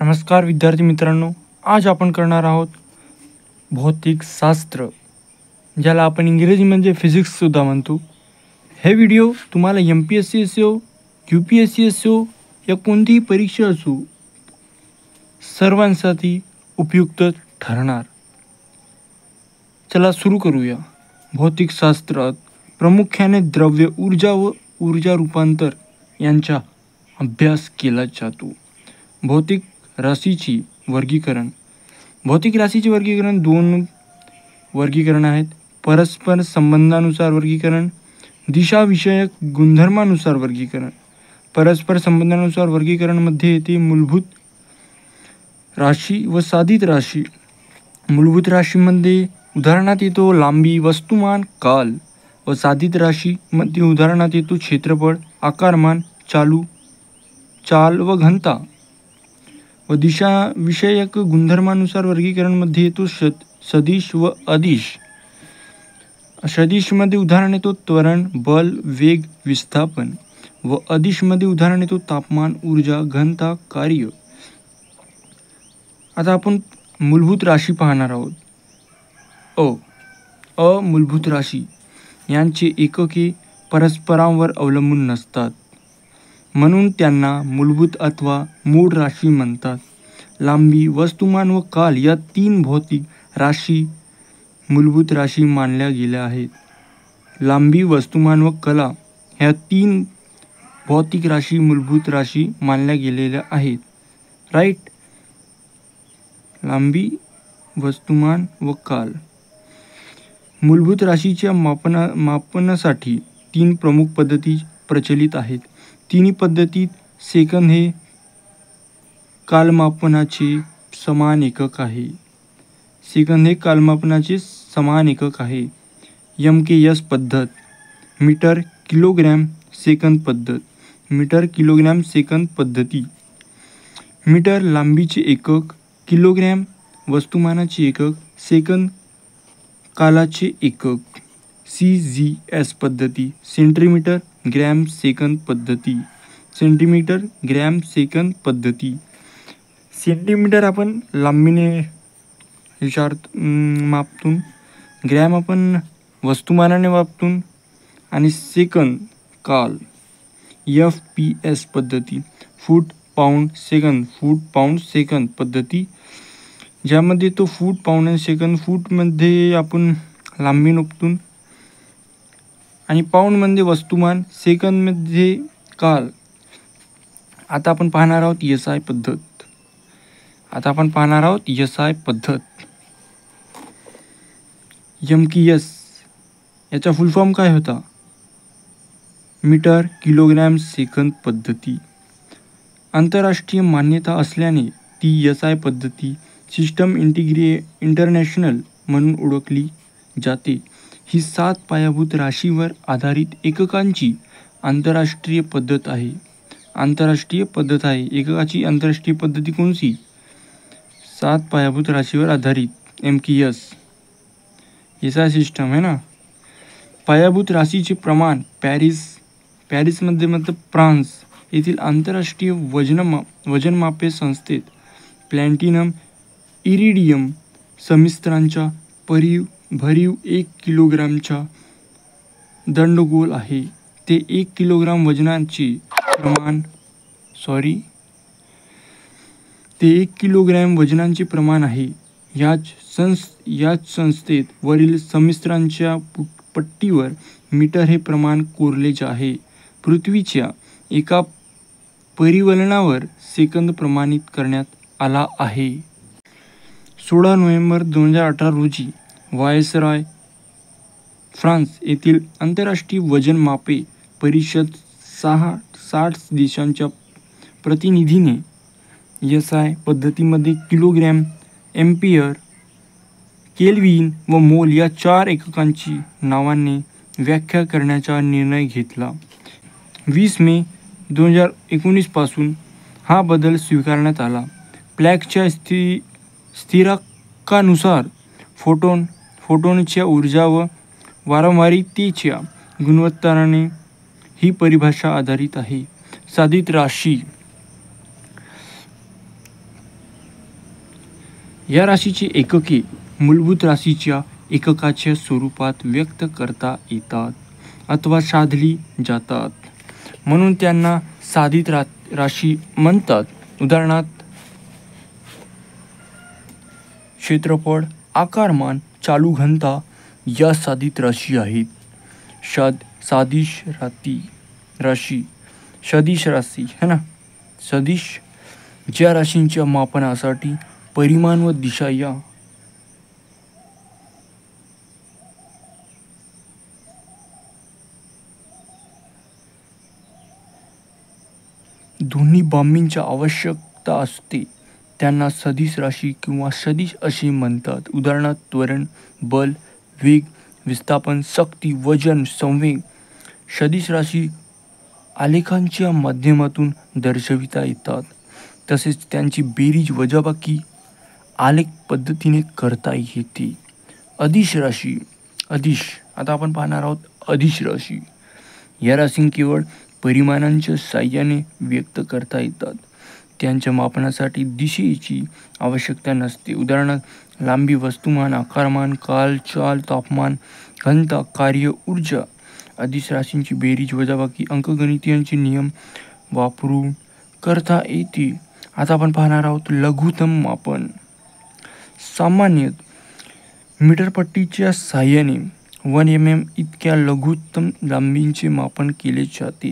नमस्कार विद्यार्थी मित्रांनो, आज आपण करणार आहोत भौतिकशास्त्र, ज्याला आपण इंग्रजीमध्ये फिजिक्ससुद्धा म्हणतो. हे व्हिडिओ तुम्हाला MPSC असो, UPSC असो या कोणतीही परीक्षा असो, सर्वांसाठी उपयुक्त ठरणार. चला सुरू करूया. भौतिकशास्त्रात प्रामुख्याने द्रव्य ऊर्जा व ऊर्जा रूपांतर यांचा अभ्यास केला जातो. भौतिक राशीची वर्गीकरण. भौतिक राशीचे वर्गीकरण दोन वर्गीकरण आहेत. परस्पर संबंधानुसार वर्गीकरण, दिशाविषयक गुणधर्मानुसार वर्गीकरण. परस्पर संबंधानुसार वर्गीकरणमध्ये येते मूलभूत राशी व साधित राशी. मूलभूत राशीमध्ये उदाहरणात येतो लांबी, वस्तुमान, काल व साधित राशीमध्ये उदाहरणात येतो क्षेत्रफळ, आकारमान, चाल व घनता. व दिशा विषयक गुणधर्मानुसार वर्गीकरणमध्ये येतो सदिश व अदिश. सदिशमध्ये उदाहरण येतो त्वरण, बल, वेग, विस्थापन व अदिशमध्ये उदाहरण येतो तापमान, ऊर्जा, घनता, कार्य. आता आपण मूलभूत राशी पाहणार आहोत. अ मूलभूत राशी यांचे एकके परस्परांवर अवलंबून नसतात, म्हणून त्यांना मूलभूत अथवा मूळ राशी म्हणतात. लांबी, वस्तुमान व काल या तीन भौतिक राशी मूलभूत राशी मानल्या गेल्या आहेत. लांबी, वस्तुमान व कला ह्या तीन भौतिक राशी मूलभूत राशी मानल्या गेलेल्या आहेत. राईट. लांबी, वस्तुमान व काल. मूलभूत राशीच्या मापनासाठी तीन प्रमुख पद्धती प्रचलित आहेत. तिन्ही पद्धतीत सेकंद हे कालमापनाचे समान एकक आहे. सेकंद हे कालमापनाचे समान एकक आहे. MKS पद्धत, मीटर किलोग्रॅम सेकंद पद्धत. मीटर किलोग्रॅम सेकंद पद्धती. मीटर लांबीचे एकक, किलोग्रॅम वस्तुमानाचे एकक, सेकंद कालाचे एकक. CGS पद्धती, सेंटीमीटर ग्रॅम सेकंद पद्धती. सेंटीमीटर ग्रॅम सेकंद पद्धती. सेंटीमीटर आपण लांबीने मापतून, ग्रॅम आपण वस्तुमानाने मापतून आणि सेकंद काल. FPS पद्धती, फूट पाऊंड सेकंद. फूट पाऊंड सेकंद पद्धती, ज्यामध्ये तो फूट पाऊंड आणि सेकंद. फूटमध्ये आपण लांबी मापतून आणि पाऊंडमध्ये वस्तुमान, सेकंदमध्ये काल. आता आपण पाहणार आहोत SI पद्धत. SI पद्धत. MKS याचा फुल फॉर्म काय होता? मीटर किलोग्रॅम सेकंद पद्धती. आंतरराष्ट्रीय मान्यता असल्याने ती SI पद्धती सिस्टम इंटरनॅशनल म्हणून ओळखली जाते. ही 7 पायाभूत राशीवर आधारित एककांची आंतरराष्ट्रीय पद्धत आहे. एककाची आंतरराष्ट्रीय पद्धती कोणती? 7 पायाभूत राशीवर आधारित MKS. SI सिस्टम है ना. पायाभूत राशीचे प्रमाण पॅरिसमध्ये मतलब फ्रान्स येथील आंतरराष्ट्रीय वजनमापे संस्थेत प्लॅटिनम इरिडियम संमिश्रांच्या भरीव 1 किलोग्रामच्या दंडगोल आहे. ते 1 किलोग्राम वजनाचे प्रमाण आहे. याच संस्थेत वरील संमिश्रांच्या पट्टीवर मीटर हे प्रमाण कोरले आहे. पृथ्वीच्या एका परिवलनावर सेकंद प्रमाणित करण्यात आला आहे. 16 नोव्हेंबर 2018 रोजी व्हायसरॉय, फ्रान्स येथील आंतरराष्ट्रीय वजन मापे परिषद 60 देशांच्या प्रतिनिधीने SI पद्धतीमध्ये किलोग्रॅम, एम्पियर, केल्विन व मोल या 4 एककांची नावाने व्याख्या करण्याचा निर्णय घेतला. 20 मे 2019 पासून हा बदल स्वीकारण्यात आला. प्लँकच्या स्थिरांकानुसार फोटॉनच्या ऊर्जा व वारंवारितेच्या गुणोत्तराने ही परिभाषा आधारित आहे. साधित राशी. या राशीची एकके मूलभूत राशीच्या एककाच्या स्वरूपात व्यक्त करता येतात अथवा साधली जातात, म्हणून त्यांना साधित राशी म्हणतात. उदाहरणार्थ क्षेत्रफळ, आकारमान, चालू घनता या साधित राशी आहेत. सदिश राशी है ना. सदिश ज्या राशींच्या मापनासाठी परिमाण व दिशा या दोन्ही बाबींची आवश्यकता असते त्यांना सदिश राशी किंवा सदिश असे म्हणतात. उदाहरणार्थ त्वरण, बल, वेग, विस्थापन, शक्ती, वजन, संवेग. सदिश राशी आलेखांच्या माध्यमातून दर्शविता येतात. तसेच त्यांची बेरीज वजाबाकी आलेख पद्धतीने करता येते. अदिश राशी. आता आपण पाहणार आहोत अदिश राशी. या राशी केवळ परिमाणांच्या साहाय्याने व्यक्त करता येतात. त्यांच्या मापनासाठी दिशेची आवश्यकता नसते. उदाहरणार्थ लांबी, वस्तुमान, आकारमान, काल, चाल, तापमान, घनता, कार्य, ऊर्जा. अदिश राशींची बेरीज वजाबाकी अंकगणितीयांचे नियम वापरून करता येते. आता आपण पाहणार आहोत लघुत्तम मापन. सामान्यतः मीटरपट्टीच्या साहाय्याने 1 mm इतक्या लघुत्तम लांबीचे मापन केले जाते.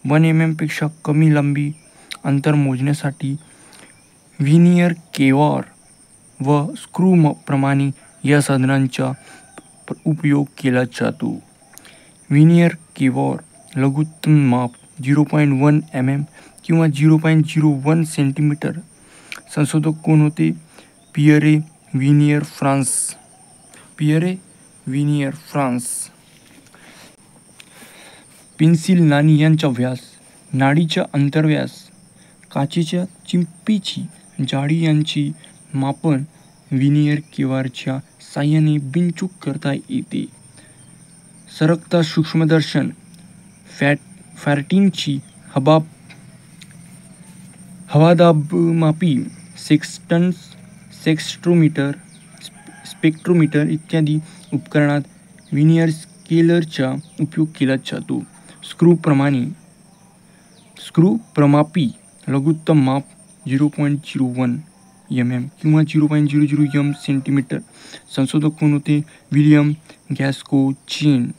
1 mm पेक्षा कमी लांबी अंतर मोजण्यासाठी व्हिनियर केवार व स्क्रू प्रमाणे या साधनांचा उपयोग केला जातो. व्हिनियर केवार लघुत्तम माप 0.1 mm किंवा 0.01 सेंटीमीटर. संशोधक कोण होते? Pierre व्हिनियर France. पेन्सिल नाणी यांचा व्यास, नाडीचा अंतर्व्यास, काचेच्या चिमटीची जाडी यांची मापन व्हिनियर केवारच्या साहाय्याने बिनचूक करता येते. सरकता सूक्ष्मदर्शन, फॅरटीची हवादाबमापी, स्पेक्ट्रोमीटर इत्यादी उपकरणात व्हिनियर स्केलरचा उपयोग केला जातो. स्क्रू प्रमापी लघुत्तम माप 0.01 mm किंवा 0.00 m सेंटीमीटर. संशोधक कोण होते? William Gascoigne,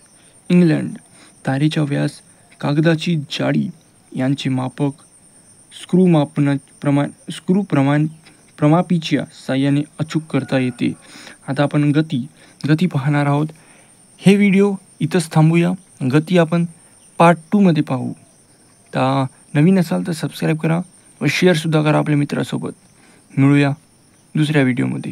England. तारेचा व्यास, कागदाची जाडी यांचे मापक स्क्रू प्रमापीच्या साहाय्याने अचूक करता येते. आता आपण गती पाहणार आहोत. हे व्हिडिओ इथंच थांबूया. गती आपण पार्ट 2 मध्ये पाहू. तर नवीन असाल तर सबस्क्राईब करा व शेअरसुद्धा करा आपल्या मित्रासोबत. मिळूया दुसऱ्या व्हिडिओमध्ये.